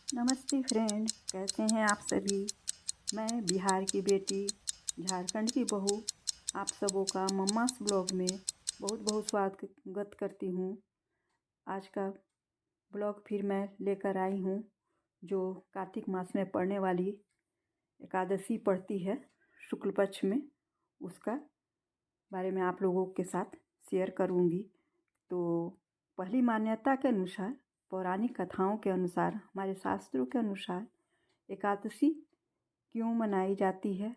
नमस्ते फ्रेंड, कैसे हैं आप सभी। मैं बिहार की बेटी, झारखंड की बहू, आप सबों का मम्मास ब्लॉग में बहुत बहुत स्वागत करती हूँ। आज का ब्लॉग फिर मैं लेकर आई हूँ, जो कार्तिक मास में पड़ने वाली एकादशी पड़ती है शुक्ल पक्ष में, उसका बारे में आप लोगों के साथ शेयर करूँगी। तो पहली मान्यता के अनुसार, पौराणिक कथाओं के अनुसार, हमारे शास्त्रों के अनुसार एकादशी क्यों मनाई जाती है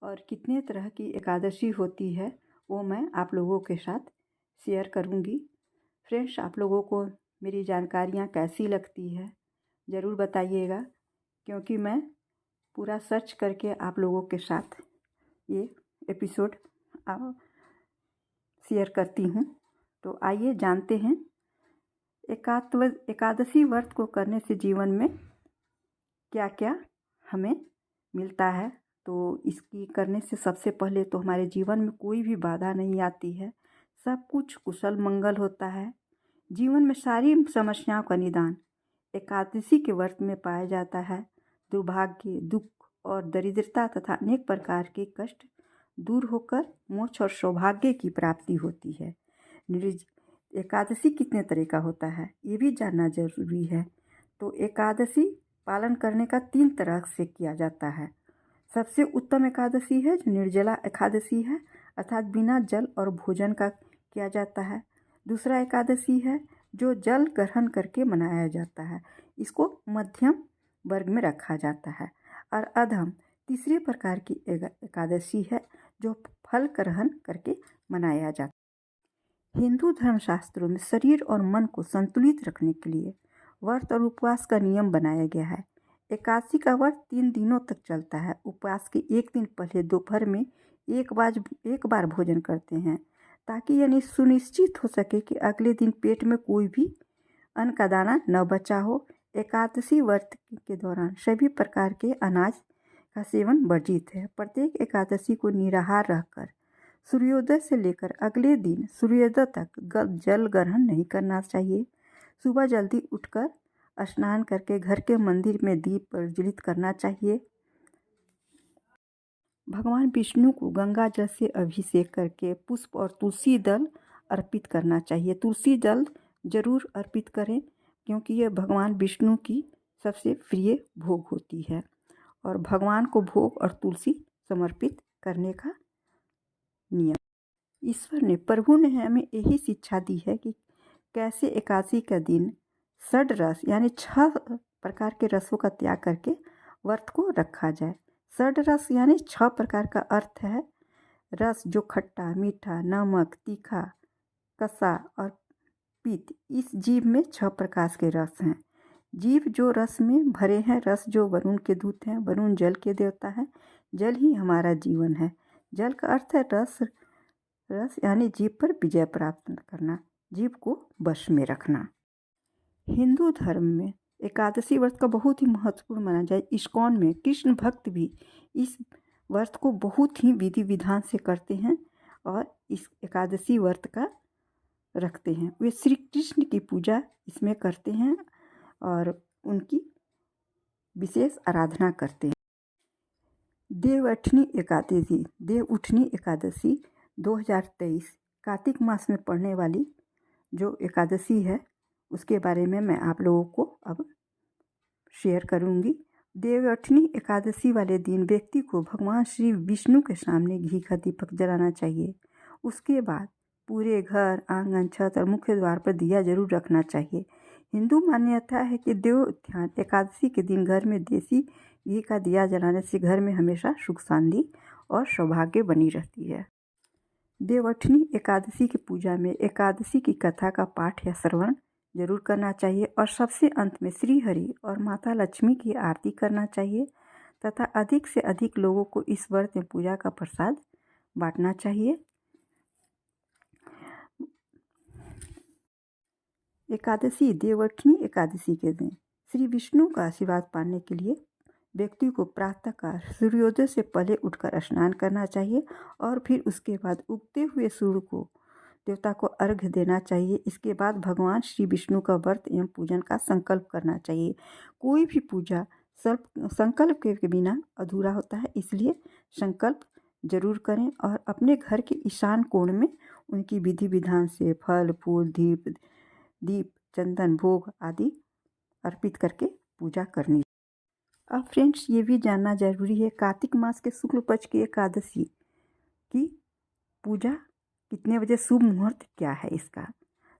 और कितने तरह की एकादशी होती है, वो मैं आप लोगों के साथ शेयर करूँगी। फ्रेंड्स, आप लोगों को मेरी जानकारियाँ कैसी लगती है ज़रूर बताइएगा, क्योंकि मैं पूरा सर्च करके आप लोगों के साथ ये एपिसोड शेयर करती हूँ। तो आइए जानते हैं एकादशी व्रत को करने से जीवन में क्या क्या हमें मिलता है। तो इसकी करने से सबसे पहले तो हमारे जीवन में कोई भी बाधा नहीं आती है, सब कुछ कुशल मंगल होता है। जीवन में सारी समस्याओं का निदान एकादशी के व्रत में पाया जाता है। दुर्भाग्य, दुख और दरिद्रता तथा अनेक प्रकार के कष्ट दूर होकर मोक्ष और सौभाग्य की प्राप्ति होती है। एकादशी कितने तरह का होता है ये भी जानना जरूरी है। तो एकादशी पालन करने का 3 तरह से किया जाता है। सबसे उत्तम एकादशी है जो निर्जला एकादशी है, अर्थात बिना जल और भोजन का किया जाता है। दूसरा एकादशी है जो जल ग्रहण करके मनाया जाता है, इसको मध्यम वर्ग में रखा जाता है। और अधम तीसरे प्रकार की एकादशी है जो फल ग्रहण करके मनाया जाता है। हिंदू धर्मशास्त्रों में शरीर और मन को संतुलित रखने के लिए व्रत और उपवास का नियम बनाया गया है। एकादशी का व्रत 3 दिनों तक चलता है। उपवास के एक दिन पहले दोपहर में एक बार भोजन करते हैं, ताकि यह सुनिश्चित हो सके कि अगले दिन पेट में कोई भी अन्न का दाना न बचा हो। एकादशी व्रत के दौरान सभी प्रकार के अनाज का सेवन वर्जित है। प्रत्येक एकादशी को निराहार रहकर सूर्योदय से लेकर अगले दिन सूर्योदय तक जल ग्रहण नहीं करना चाहिए। सुबह जल्दी उठकर स्नान करके घर के मंदिर में दीप प्रज्वलित करना चाहिए। भगवान विष्णु को गंगा जल से अभिषेक करके पुष्प और तुलसी दल अर्पित करना चाहिए। तुलसी दल जरूर अर्पित करें, क्योंकि यह भगवान विष्णु की सबसे प्रिय भोग होती है और भगवान को भोग और तुलसी समर्पित करने का नियम। ईश्वर ने, प्रभु ने हमें यही शिक्षा दी है कि कैसे एकादशी का दिन षड रस यानी 6 प्रकार के रसों का त्याग करके व्रत को रखा जाए। षड रस यानी 6 प्रकार का अर्थ है रस जो खट्टा, मीठा, नमक, तीखा, कसा और पीत। इस जीव में 6 प्रकार के रस हैं। जीव जो रस में भरे हैं, रस जो वरुण के दूत हैं, वरुण जल के देवता है, जल ही हमारा जीवन है। जल का अर्थ है रस। रस यानी जीव पर विजय प्राप्त करना, जीव को वश में रखना। हिंदू धर्म में एकादशी व्रत का बहुत ही महत्वपूर्ण माना जाए। इस्कॉन में कृष्ण भक्त भी इस व्रत को बहुत ही विधि विधान से करते हैं और इस एकादशी व्रत का रखते हैं। वे श्री कृष्ण की पूजा इसमें करते हैं और उनकी विशेष आराधना करते हैं। देवउठनी एकादशी 2023 कार्तिक मास में पड़ने वाली जो एकादशी है, उसके बारे में मैं आप लोगों को अब शेयर करूंगी। देवउठनी एकादशी वाले दिन व्यक्ति को भगवान श्री विष्णु के सामने घी का दीपक जलाना चाहिए। उसके बाद पूरे घर, आंगन, छत और मुख्य द्वार पर दिया जरूर रखना चाहिए। हिंदू मान्यता है कि देवउत्थान एकादशी के दिन घर में देसी घी का दिया जलाने से घर में हमेशा सुख शांति और सौभाग्य बनी रहती है। देवउठनी एकादशी की पूजा में एकादशी की कथा का पाठ या श्रवण जरूर करना चाहिए और सबसे अंत में श्री हरि और माता लक्ष्मी की आरती करना चाहिए तथा अधिक से अधिक लोगों को इस व्रत में पूजा का प्रसाद बांटना चाहिए। एकादशी, देवउठनी एकादशी के दिन श्री विष्णु का आशीर्वाद पाने के लिए व्यक्ति को प्रातःकाल सूर्योदय से पहले उठकर स्नान करना चाहिए और फिर उसके बाद उगते हुए सूर्य को देवता को अर्घ्य देना चाहिए। इसके बाद भगवान श्री विष्णु का व्रत एवं पूजन का संकल्प करना चाहिए। कोई भी पूजा संकल्प के बिना अधूरा होता है, इसलिए संकल्प जरूर करें और अपने घर के ईशान कोण में उनकी विधि विधान से फल फूल दीप चंदन भोग आदि अर्पित करके पूजा करनी। अब फ्रेंड्स, ये भी जानना जरूरी है, कार्तिक मास के शुक्ल पक्ष की एकादशी की पूजा कितने बजे, शुभ मुहूर्त क्या है इसका।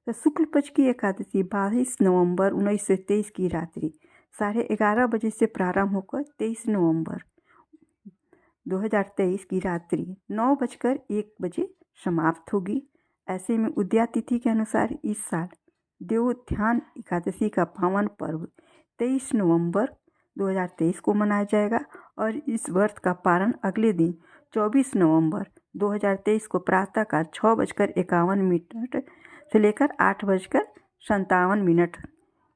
तो शुक्ल पक्ष की एकादशी 22 नवंबर 1923 की रात्रि 11:30 बजे से प्रारंभ होकर 23 नवंबर 2023 की रात्रि 9:01 समाप्त होगी। ऐसे में उदया तिथि के अनुसार इस साल देवोत्थान एकादशी का पावन पर्व 23 नवंबर 2023 को मनाया जाएगा और इस व्रत का पारण अगले दिन 24 नवंबर 2023 को प्रातःकाल 6:51 से लेकर 8:57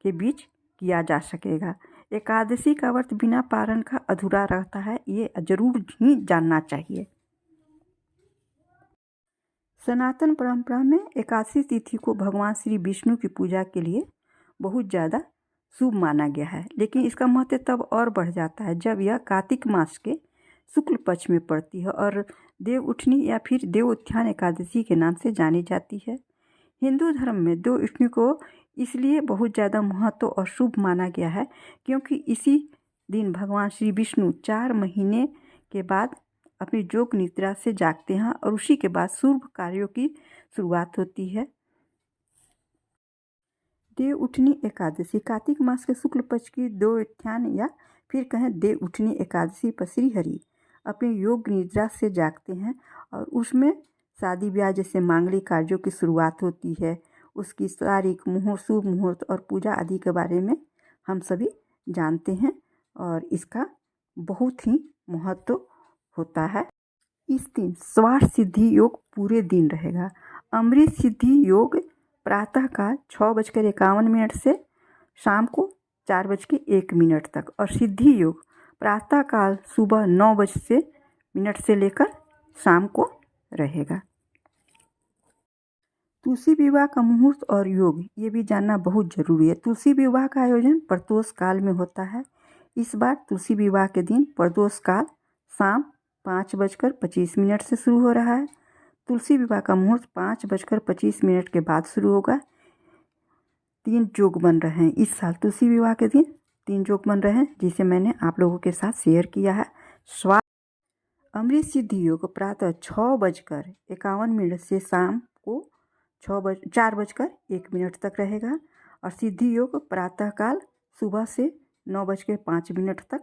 के बीच किया जा सकेगा। एकादशी का व्रत बिना पारण का अधूरा रहता है, ये जरूर ही जानना चाहिए। सनातन परंपरा में एकादशी तिथि को भगवान श्री विष्णु की पूजा के लिए बहुत ज़्यादा शुभ माना गया है, लेकिन इसका महत्व तब और बढ़ जाता है जब यह कार्तिक मास के शुक्ल पक्ष में पड़ती है और देव उठनी या फिर देवोत्थान एकादशी के नाम से जानी जाती है। हिंदू धर्म में देव उठनी को इसलिए बहुत ज़्यादा महत्व और शुभ माना गया है क्योंकि इसी दिन भगवान श्री विष्णु 4 महीने के बाद अपनी योग निद्रा से जागते हैं और उसी के बाद शुभ कार्यों की शुरुआत होती है। देव उठनी एकादशी कार्तिक मास के शुक्ल पक्ष की देवोत्थान या फिर कहें देव उठनी एकादशी पर श्री हरि अपने योग निद्रा से जागते हैं और उसमें शादी ब्याह जैसे मांगलिक कार्यों की शुरुआत होती है। उसकी तारीख, मुहूर्त, शुभ मुहूर्त और पूजा आदि के बारे में हम सभी जानते हैं और इसका बहुत ही महत्व होता है। इस दिन स्वार्थ सिद्धि योग पूरे दिन रहेगा। अमृत सिद्धि योग प्रातःकाल 6:51 से शाम को 4:01 तक और सिद्धि योग प्रातःकाल सुबह 9 से लेकर शाम को रहेगा। तुलसी विवाह का मुहूर्त और योग ये भी जानना बहुत जरूरी है। तुलसी विवाह का आयोजन प्रदोष काल में होता है। इस बार तुलसी विवाह के दिन प्रदोष काल शाम 5:25 से शुरू हो रहा है। तुलसी विवाह का मुहूर्त 5:25 के बाद शुरू होगा। 3 योग बन रहे हैं इस साल तुलसी विवाह के दिन 3 योग बन रहे हैं, जिसे मैंने आप लोगों के साथ शेयर किया है। अमृत सिद्धि योग प्रातः 6:51 से शाम को 4:01 तक रहेगा और सिद्धि योग प्रातःकाल सुबह से 9:05 तक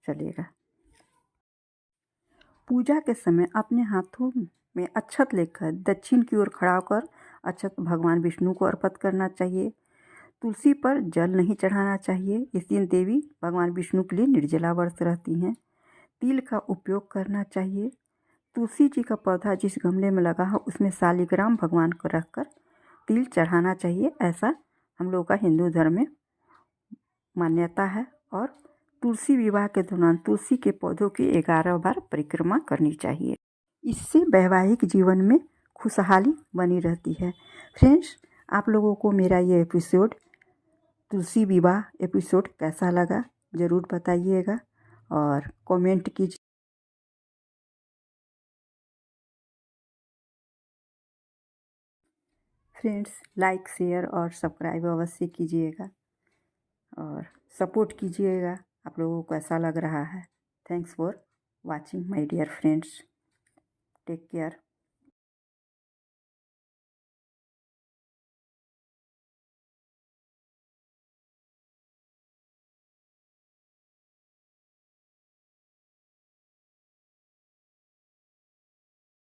चलेगा। पूजा के समय अपने हाथों में अक्षत लेकर दक्षिण की ओर खड़ा होकर अक्षत भगवान विष्णु को अर्पित करना चाहिए। तुलसी पर जल नहीं चढ़ाना चाहिए। इस दिन देवी भगवान विष्णु के लिए निर्जला व्रत रहती हैं। तिल का उपयोग करना चाहिए। तुलसी जी का पौधा जिस गमले में लगा हो उसमें शालिग्राम भगवान को रखकर तिल चढ़ाना चाहिए, ऐसा हम लोगों का हिंदू धर्म में मान्यता है। और तुलसी विवाह के दौरान तुलसी के पौधों की 11 बार परिक्रमा करनी चाहिए। इससे वैवाहिक जीवन में खुशहाली बनी रहती है। फ्रेंड्स, आप लोगों को मेरा ये एपिसोड तुलसी विवाह एपिसोड कैसा लगा ज़रूर बताइएगा और कमेंट कीजिए। फ्रेंड्स, लाइक शेयर और सब्सक्राइब अवश्य कीजिएगा और सपोर्ट कीजिएगा। आप लोगों को कैसा लग रहा है। Thanks for watching my dear friends. Take care.